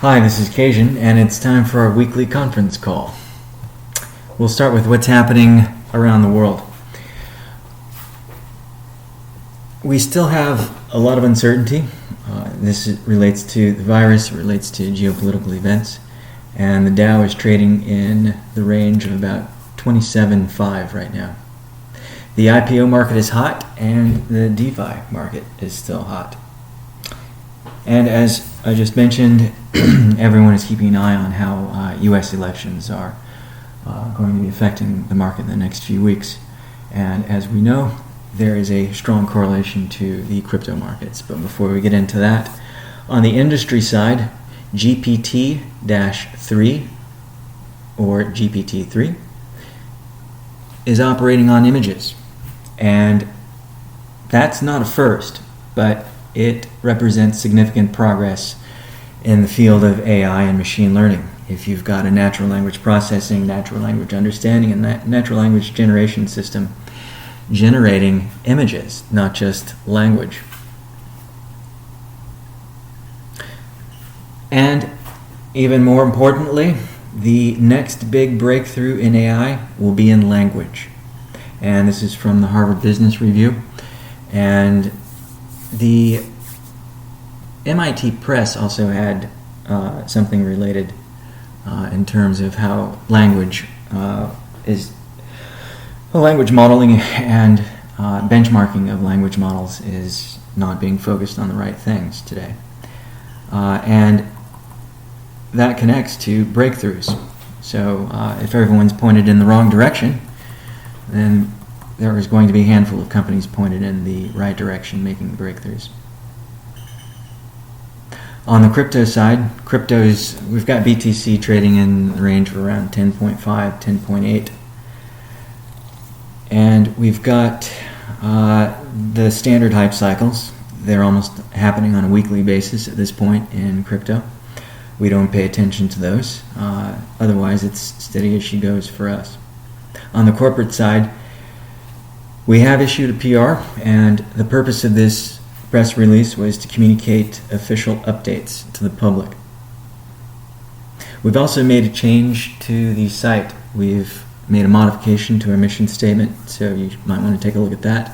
Hi, this is Cajun, and it's time for our weekly conference call. We'll start with what's happening around the world. We still have a lot of uncertainty. This relates to the virus, it relates to geopolitical events, and the Dow is trading in the range of about 27.5 right now. The IPO market is hot, and the DeFi market is still hot. And as I just mentioned, everyone is keeping an eye on how U.S. elections are going to be affecting the market in the next few weeks. And as we know, there is a strong correlation to the crypto markets. But before we get into that, on the industry side, GPT-3 or GPT-3 is operating on images. And that's not a first, but it represents significant progress in the field of AI and machine learning. If you've got a natural language processing, natural language understanding, and natural language generation system generating images, not just language. And even more importantly, the next big breakthrough in AI will be in language. And this is from the Harvard Business Review. And the MIT Press also had something related in terms of how language language modeling and benchmarking of language models is not being focused on the right things today. And that connects to breakthroughs. So if everyone's pointed in the wrong direction, then there is going to be a handful of companies pointed in the right direction making breakthroughs. On the crypto side, we've got BTC trading in the range of around 10.5, 10.8. And we've got the standard hype cycles. They're almost happening on a weekly basis at this point in crypto. We don't pay attention to those. Otherwise, it's steady as she goes for us. On the corporate side, we have issued a PR, and the purpose of this press release was to communicate official updates to the public. We've also made a change to the site. We've made a modification to our mission statement, so you might want to take a look at that.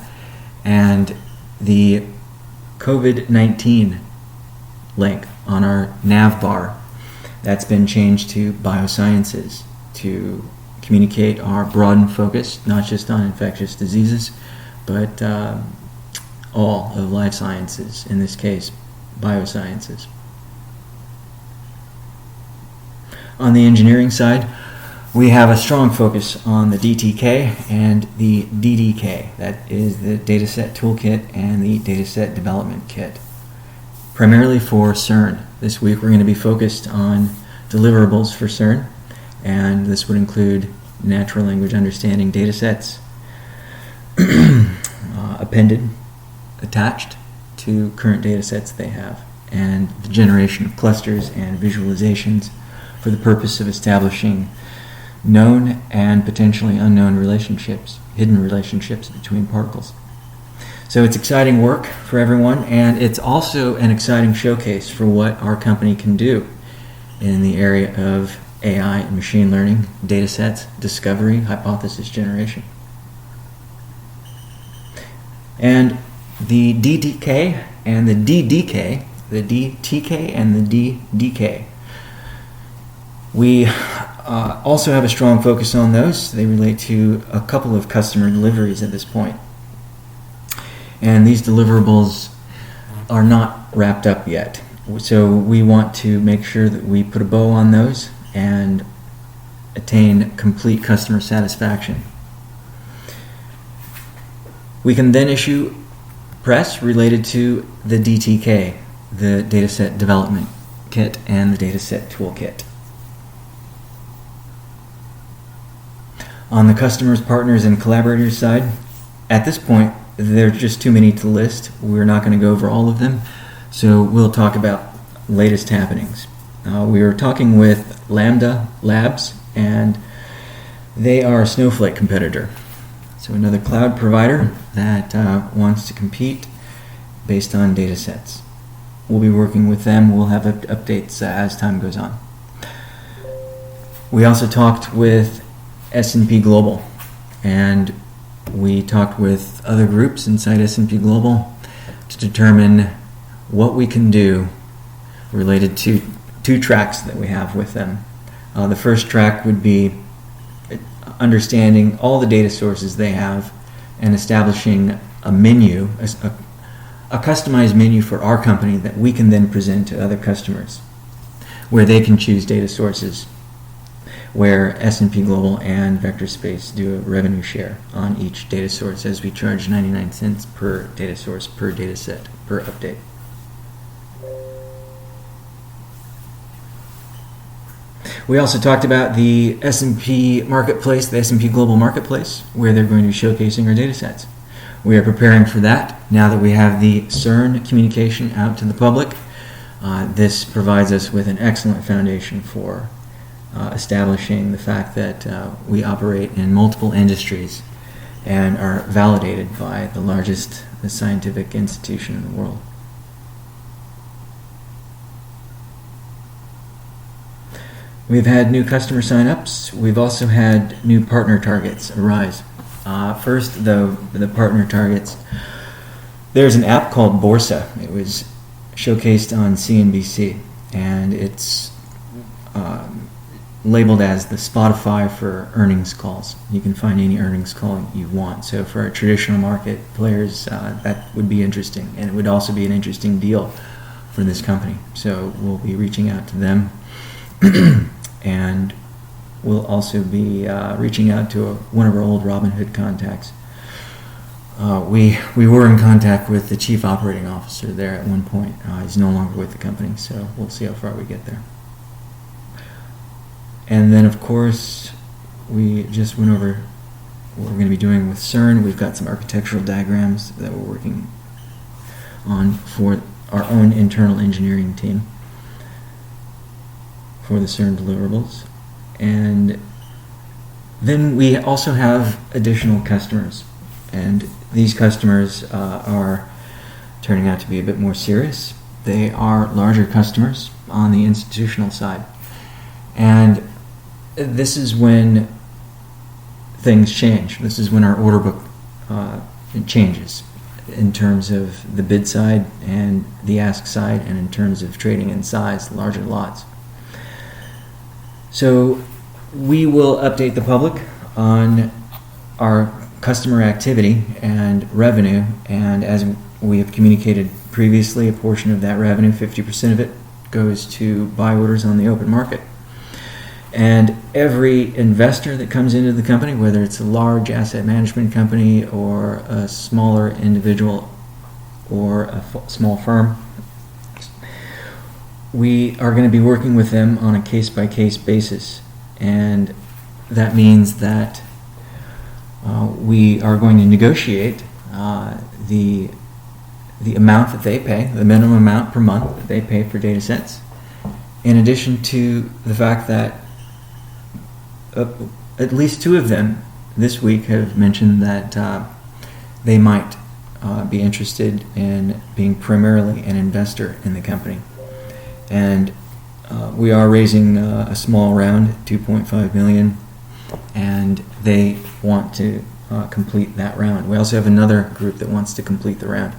And the COVID-19 link on our nav bar, that's been changed to biosciences to communicate our broadened focus, not just on infectious diseases, but all of life sciences, in this case, biosciences. On the engineering side, we have a strong focus on the DTK and the DDK. That is the Dataset Toolkit and the Dataset Development Kit, primarily for CERN. This week we're going to be focused on deliverables for CERN, and this would include natural language understanding datasets attached to current datasets they have, and the generation of clusters and visualizations for the purpose of establishing known and potentially unknown relationships, hidden relationships between particles. So it's exciting work for everyone, and it's also an exciting showcase for what our company can do in the area of AI and machine learning, datasets, discovery, hypothesis generation. And the DTK and the DDK, the DTK and the DDK, we also have a strong focus on those. They relate to a couple of customer deliveries at this point. And these deliverables are not wrapped up yet. So we want to make sure that we put a bow on those and attain complete customer satisfaction. We can then issue press related to the DTK, the Dataset Development Kit, and the Dataset Toolkit. On the customers, partners, and collaborators side, at this point, there are just too many to list. We're not going to go over all of them, so we'll talk about latest happenings. We are talking with Lambda Labs, and they are a Snowflake competitor. So another cloud provider that wants to compete based on data sets. we'll be working with them. We'll have updates as time goes on. We also talked with S&P Global, and we talked with other groups inside S&P Global to determine what we can do related to 2 tracks that we have with them. The first track would be understanding all the data sources they have and establishing a menu, a customized menu for our company that we can then present to other customers, where they can choose data sources, where S&P Global and VectorsSpace do a revenue share on each data source, as we charge 99 cents per data source, per data set, per update. We also talked about the S&P marketplace, the S&P Global marketplace, where they're going to be showcasing our data sets. We are preparing for that now that we have the CERN communication out to the public. This provides us with an excellent foundation for establishing the fact that we operate in multiple industries and are validated by the largest scientific institution in the world. We've had new customer sign-ups. We've also had new partner targets arise. First, though, the partner targets. There's an app called Borsa. It was showcased on CNBC, and it's labeled as the Spotify for earnings calls. You can find any earnings call you want. So for our traditional market players, that would be interesting, and it would also be an interesting deal for this company. So we'll be reaching out to them. And we'll also be reaching out to one of our old Robinhood contacts. We were in contact with the chief operating officer there at one point. He's no longer with the company, so we'll see how far we get there. And then, of course, we just went over what we're going to be doing with CERN. We've got some architectural diagrams that we're working on for our own internal engineering team for the CERN deliverables. And then we also have additional customers, and these customers are turning out to be a bit more serious. They are larger customers on the institutional side, and this is when things change. This is when our order book changes in terms of the bid side and the ask side, and in terms of trading in size, larger lots. So we will update the public on our customer activity and revenue, and as we have communicated previously, a portion of that revenue, 50% of it, goes to buy orders on the open market. And every investor that comes into the company, whether it's a large asset management company or a smaller individual or a small firm, we are going to be working with them on a case-by-case basis, and that means that we are going to negotiate the amount that they pay, the minimum amount per month that they pay for data sets, in addition to the fact that at least 2 of them this week have mentioned that they might be interested in being primarily an investor in the company. And we are raising a small round, $2.5 million, and they want to complete that round. We also have another group that wants to complete the round.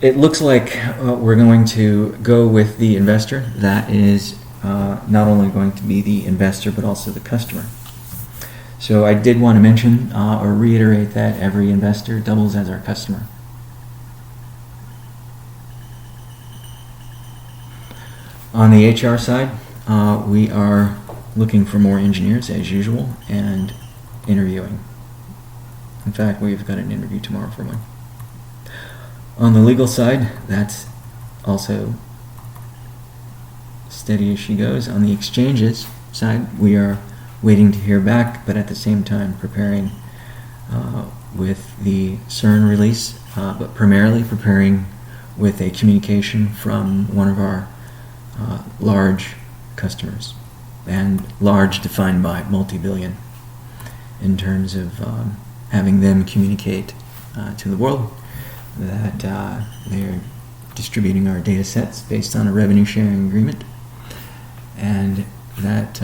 It looks like we're going to go with the investor that is not only going to be the investor but also the customer. So I did want to mention or reiterate that every investor doubles as our customer. On the HR side, we are looking for more engineers as usual and interviewing. In fact, we've got an interview tomorrow for one. On the legal side, that's also steady as she goes. On the exchanges side, we are waiting to hear back, but at the same time preparing with the CERN release, but primarily preparing with a communication from one of our large customers, and large defined by multi-billion, in terms of having them communicate to the world that they're distributing our data sets based on a revenue sharing agreement, and that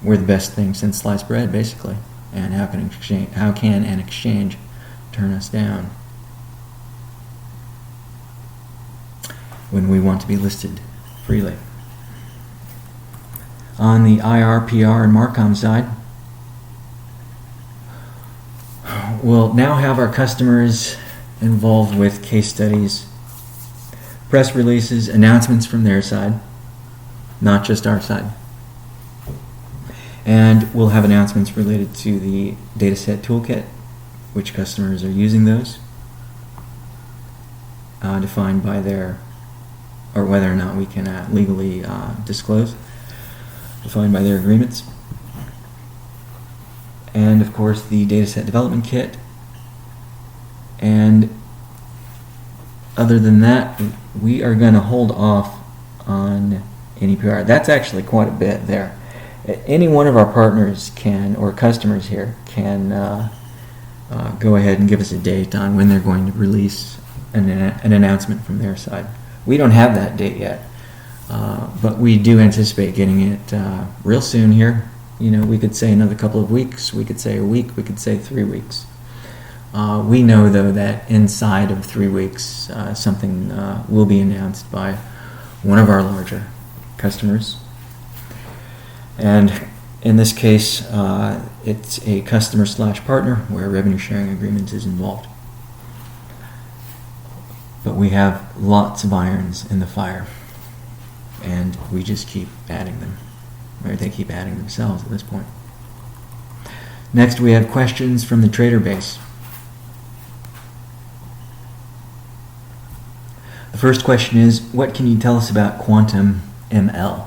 we're the best thing since sliced bread, basically. And how can an exchange turn us down when we want to be listed freely? On the IR, PR, and Marcom side, we'll now have our customers involved with case studies, press releases, announcements from their side, not just our side. And we'll have announcements related to the dataset toolkit, which customers are using those, defined by their, or whether or not we can legally disclose, defined by their agreements. And of course the dataset development kit. And other than that, we are going to hold off on any PR. That's actually quite a bit there. Any one of our partners can, or customers here, can go ahead and give us a date on when they're going to release an announcement from their side. We don't have that date yet, but we do anticipate getting it real soon here. You know, we could say another couple of weeks, we could say a week, we could say 3 weeks. We know, though, that inside of 3 weeks, something will be announced by one of our larger customers. And in this case, it's a customer/partner where a revenue sharing agreement is involved. But we have lots of irons in the fire, and we just keep adding them, or they keep adding themselves at this point. Next, we have questions from the trader base. The first question is, what can you tell us about quantum ML?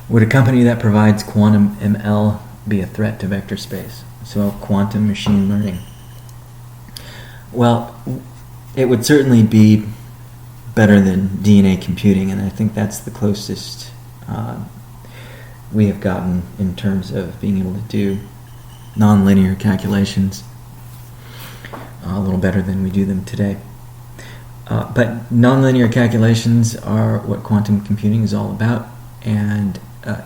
Would a company that provides quantum ML be a threat to vectorspace? So quantum machine learning. Well, it would certainly be better than DNA computing, and I think that's the closest we have gotten in terms of being able to do nonlinear calculations a little better than we do them today. But nonlinear calculations are what quantum computing is all about, and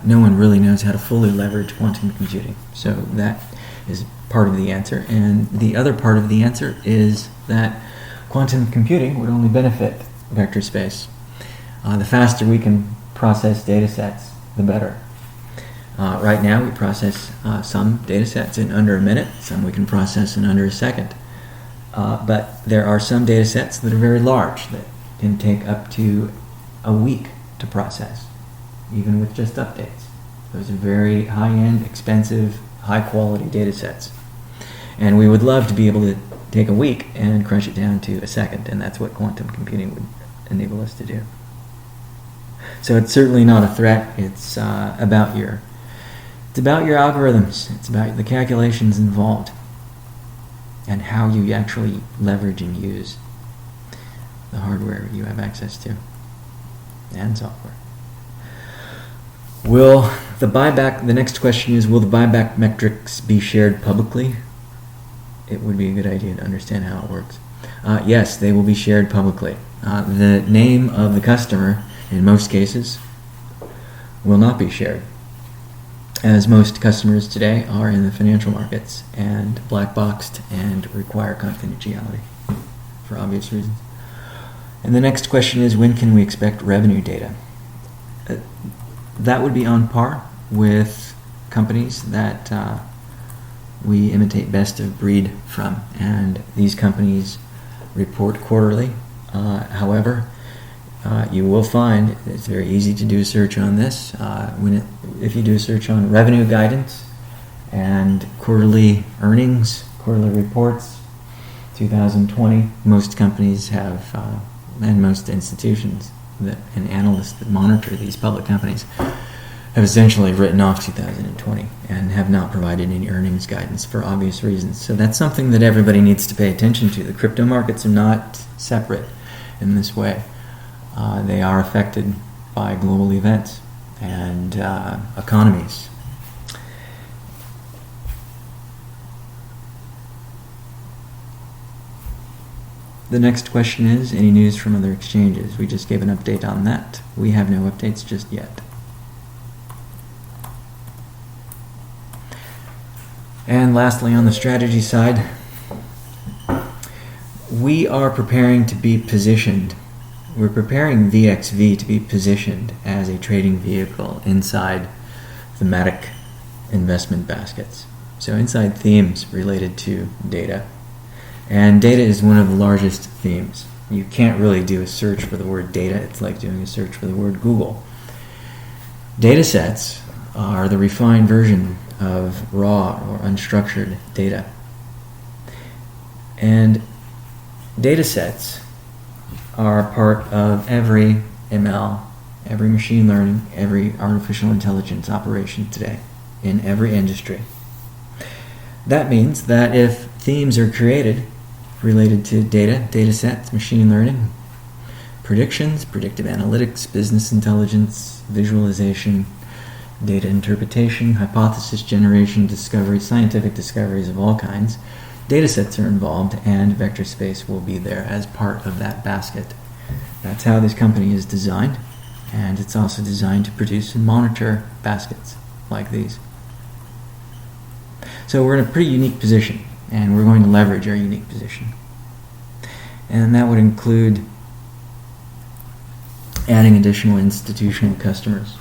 no one really knows how to fully leverage quantum computing. So that is part of the answer. And the other part of the answer is that quantum computing would only benefit vectorspace. The faster we can process data sets, the better. Right now we process some data sets in under a minute, some we can process in under a second. But there are some data sets that are very large that can take up to a week to process, even with just updates. Those are very high-end, expensive, high-quality data sets. And we would love to be able to take a week and crunch it down to a second, and that's what quantum computing would enable us to do. So it's certainly not a threat. It's about your algorithms. It's about the calculations involved and how you actually leverage and use the hardware you have access to and software. The next question is, will the buyback metrics be shared publicly? It would be a good idea to understand how it works. Yes, they will be shared publicly. The name of the customer, in most cases, will not be shared, as most customers today are in the financial markets and black boxed and require confidentiality for obvious reasons. And the next question is, when can we expect revenue data? That would be on par with companies that we imitate best of breed from, and these companies report quarterly. However, you will find it's very easy to do a search on this. If you do a search on revenue guidance and quarterly earnings, quarterly reports, 2020, most companies have, and most institutions and analysts that monitor these public companies have essentially written off 2020 and have not provided any earnings guidance for obvious reasons. So that's something that everybody needs to pay attention to. The crypto markets are not separate in this way. They are affected by global events and economies. The next question is, any news from other exchanges? We just gave an update on that. We have no updates just yet. And lastly, on the strategy side, we are preparing to be positioned. We're preparing VXV to be positioned as a trading vehicle inside thematic investment baskets. So inside themes related to data. And data is one of the largest themes. You can't really do a search for the word data. It's like doing a search for the word Google. Data sets are the refined version of raw or unstructured data. And data sets are part of every ML, every machine learning, every artificial intelligence operation today in every industry. That means that if themes are created related to data sets, machine learning, predictions, predictive analytics, business intelligence, visualization, data interpretation, hypothesis generation, discovery, scientific discoveries of all kinds, data sets are involved, and VectorSpace will be there as part of that basket. That's how this company is designed, and it's also designed to produce and monitor baskets like these. So we're in a pretty unique position, and we're going to leverage our unique position. And that would include adding additional institutional customers.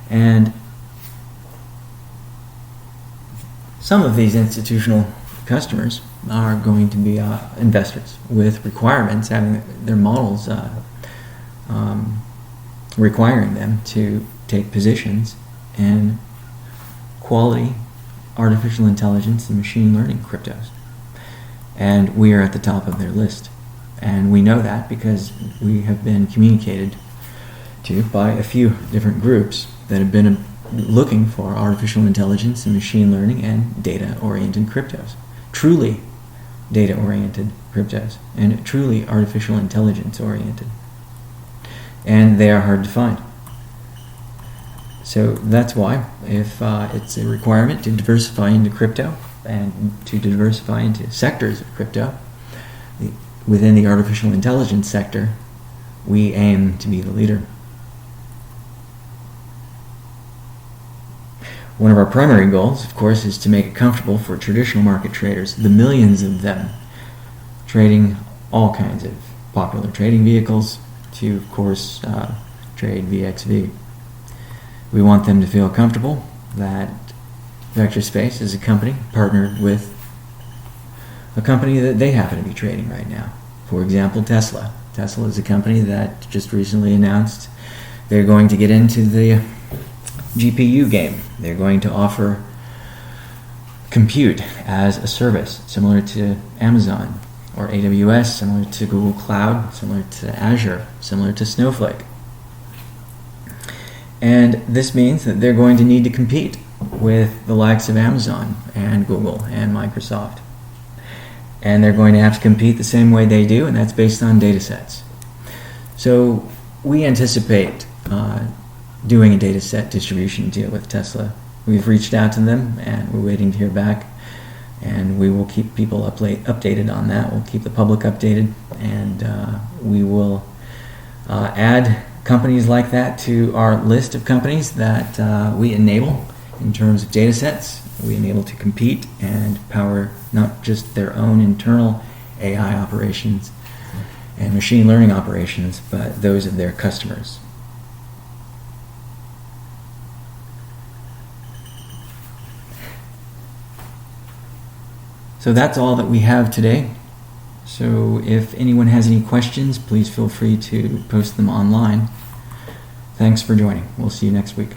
And some of these institutional customers are going to be investors with requirements, having their models requiring them to take positions in quality artificial intelligence and machine learning cryptos. And we are at the top of their list. And we know that because we have been communicated to by a few different groups that have been looking for artificial intelligence and machine learning and data-oriented cryptos. Truly data-oriented cryptos and truly artificial intelligence-oriented. And they are hard to find. So that's why, if it's a requirement to diversify into crypto and to diversify into sectors of crypto, within the artificial intelligence sector, we aim to be the leader. One of our primary goals, of course, is to make it comfortable for traditional market traders, the millions of them, trading all kinds of popular trading vehicles, to, of course, trade VXV. We want them to feel comfortable that VectorSpace is a company partnered with a company that they happen to be trading right now. For example, Tesla. Tesla is a company that just recently announced they're going to get into the GPU game. They're going to offer compute as a service, similar to Amazon or AWS, similar to Google Cloud, similar to Azure, similar to Snowflake. And this means that they're going to need to compete with the likes of Amazon and Google and Microsoft. And they're going to have to compete the same way they do, and that's based on data sets. So we anticipate doing a data set distribution deal with Tesla. We've reached out to them, and we're waiting to hear back. And we will keep people updated on that. We'll keep the public updated, and we will add companies like that to our list of companies that we enable in terms of data sets. We enable to compete and power not just their own internal AI operations and machine learning operations, but those of their customers. So that's all that we have today. So if anyone has any questions, please feel free to post them online. Thanks for joining. We'll see you next week.